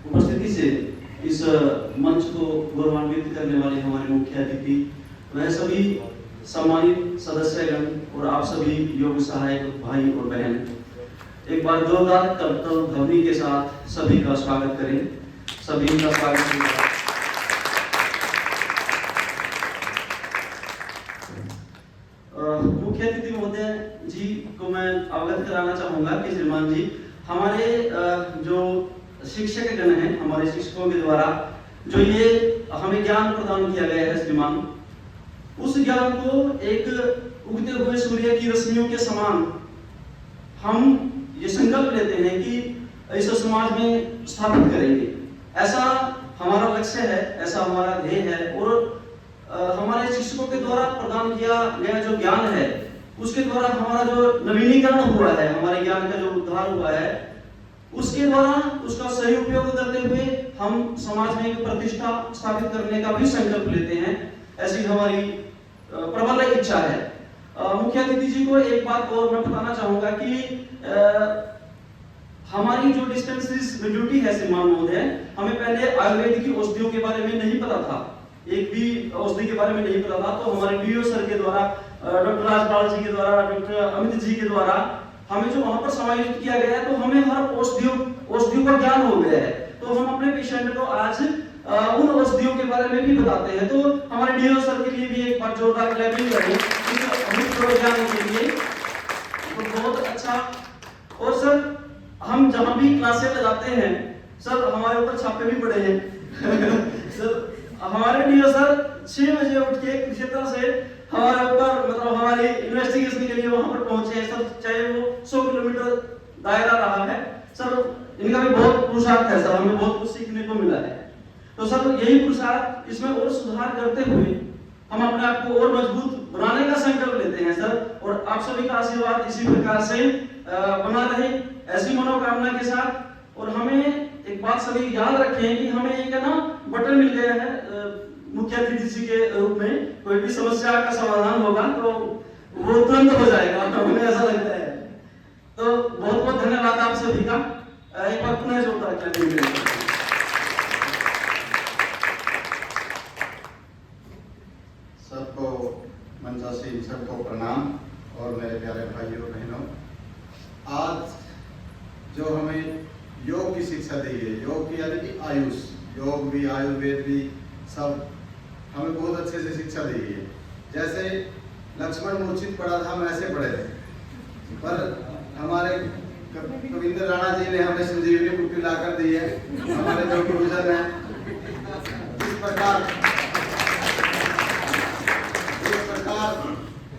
उपस्थिति से इस मंच को गौरवान्वित करने वाले हमारे मुख्य अतिथि, वह सभी सम्मानित सदस्यगण और आप सभी योग सहायक भाई और बहन, एक बार जोरदार करतल ध्वनि के साथ सभी का स्वागत करें। सभी का स्वागत करें। मुख्य अतिथि महोदय जी को मैं अवगत कराना चाहूंगा कि श्रीमान जी हमारे जो शिक्षक गण हैं, हमारे शिक्षकों के द्वारा जो ये हमें ज्ञान प्रदान किया गया है श्रीमान, उस ज्ञान को एक उगते हुए सूर्य की रश्मियों के समान हम ये संकल्प लेते हैं कि इस समाज में स्थापित करेंगे। ऐसा हमारा लक्ष्य है, ऐसा हमारा ध्येय है। और हमारे शिक्षकों के द्वारा प्रदान किया गया जो ज्ञान है, उसके द्वारा हमारा जो नवीनीकरण हुआ है, हमारे ज्ञान का जो उद्धार हुआ है, उसके द्वारा उसका सही उपयोग करते हुए हम समाज में एक प्रतिष्ठा स्थापित करने का भी संकल्प लेते हैं। ऐसी हमारी प्रबल इच्छा है। मुख्य अतिथि जी को एक बात और मैं बताना चाहूंगा कि हमारी जो डिस्पेंसरीज में ड्यूटी है श्रीमान महोदय, हमें पहले आयुर्वेद की औषधियों के बारे में नहीं पता था, एक भी औषधि के बारे में नहीं पता था। तो हमारे डीओ सर के द्वारा, डॉक्टर राजपाल जी के द्वारा, डॉक्टर अमित जी के द्वारा हमें जो वहां पर समायोजित किया गया है, तो हमें हर औषधियों का ज्ञान हो गया है। तो हम अपने पेशेंट को आज उन औषधियों के बारे में भी बताते हैं। तो हमारे डीओ सर के लिए भी एक बार जोरदार क्लैपिंग करें इस ज्ञान के लिए। तो बहुत अच्छा। और सर हम जहां भी क्लासें लगाते हैं सर, हमारे ऊपर छापे भी पड़े हैं सर, हमारे डीओ सर 6 बजे उठ के क्षेत्र से हमारे ऊपर मतलब हमारी इन्वेस्टिगेशन के लिए वहां पर पहुंचे हैं सर, चाहे वो 100 किलोमीटर दायरा रहा है सर। इनका भी बहुत पुरुषार्थ है सर, हमें बहुत कुछ सीखने को मिला है। तो सर यही पुरुषार्थ, इसमें और सुधार करते हुए हम अपने आप को और मजबूत बनाने का संकल्प लेते हैं सर। और आप सभी का आशीर्वाद इसी प्रकार से बना रहे, ऐसी मनोकामना के साथ। और हमें एक बात सभी याद रखें कि हमें एक ना बटन मिल गया है मुख्य अतिथि जी के रूप में, कोई भी समस्या का समाधान होगा तो वो तुरंत हो जाएगा, हमें ऐसा लगता है। तो बहुत बहुत धन्यवाद आप सभी का। एक बार पुनः जोरदार क्लैपिंग। सबको मंचासीन सबको प्रणाम और मेरे प्यारे भाइयों और बहनों, आज जो हमें योग की शिक्षा दी है, योग की यानी कि आयुष, योग भी आयुर्वेद भी सब हमें बहुत अच्छे से शिक्षा दी है। जैसे लक्ष्मण मूर्छित पड़ा था, हम ऐसे पड़े थे, पर हमारे कविंद्र राणा जी ने हमें संजीवनी बूटी ला कर दी है। हमारे जो गुरुजन है, इस प्रकार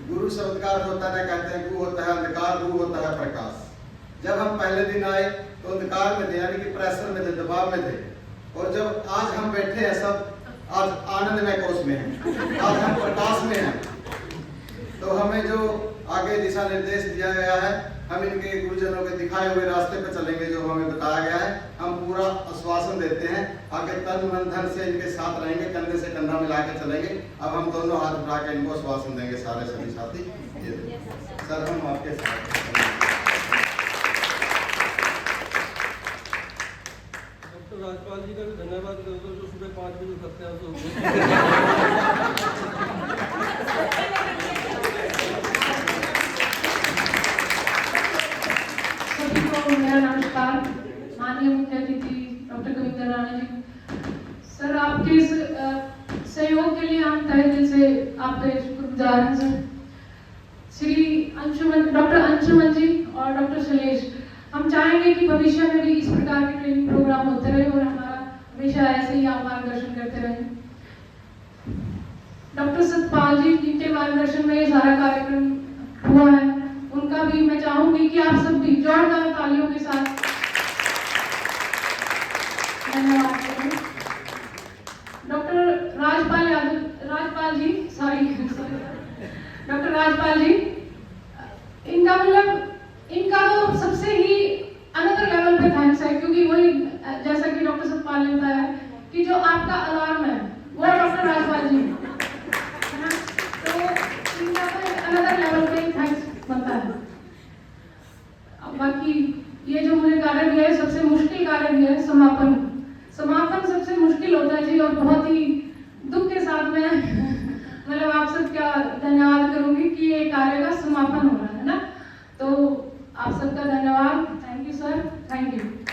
गुरु शब्द का अर्थ होता है, कहते हैं गु होता है अंधकार, गु होता है प्रकाश। जब हम पहले दिन आए तो अंधकार में थे, यानी कि प्रेशर में थे, दबाव में थे। और जब आज हम बैठे हैं सब, आज आनंदमय कोष में हैं, आज हम प्रकाश में हैं। तो हमें जो आगे दिशा निर्देश दिया गया है, हम इनके गुरुजनों के दिखाए हुए रास्ते पर चलेंगे, जो हमें बताया गया है। हम पूरा आश्वासन देते हैं, आगे तन मन धन से इनके साथ रहेंगे, कंधे से कंधा मिला के चलेंगे। अब हम दोनों हाथ उठा के इनको आश्वासन देंगे, सारे सभी साथी। सर हम आपके साथ राजपाल जी का भी धन्यवाद करूंगा, जो सुबह 5 बजे उठते हैं। सभी को मेरा नमस्कार। माननीय मुख्य अतिथि डॉक्टर कविंद्र राणा जी, सर आपके इस सहयोग के लिए हम तहे दिल से आपके शुक्रगुजार हैं सर। श्री अंशुमन, डॉक्टर अंशुमन जी और डॉक्टर शैलेश, हम चाहेंगे कि भविष्य में भी इस प्रकार के ट्रेनिंग प्रोग्राम होते रहे और हमारा हमेशा ऐसे ही आप मार्गदर्शन करते रहे। डॉक्टर सतपाल जी, जिनके मार्गदर्शन में ये सारा कार्यक्रम हुआ है, उनका भी मैं चाहूंगी कि आप सब भी जोरदार तालियों के साथ धन्यवाद करें। डॉक्टर राजपाल जी, डॉक्टर राजपाल जी, इनका मतलब इनका तो सबसे ही अनदर लेवल पे थैंक्स है, क्योंकि वही जैसा कि डॉक्टर सतपाल ने बताया कि जो आपका अलार्म है वो डॉक्टर राजपाल जी है ना, तो इनका तो अनदर लेवल पे थैंक्स बनता है। अब बाकी ये जो मुझे कार्य दिया है, सबसे मुश्किल कार्य कार्य भी है समापन। समापन सबसे मुश्किल होता है जी, और बहुत ही दुख के साथ में मतलब आप सबका धन्यवाद करूंगी कि ये कार्य का समापन हो रहा है ना। तो आप सबका धन्यवाद। Thank you sir, thank you.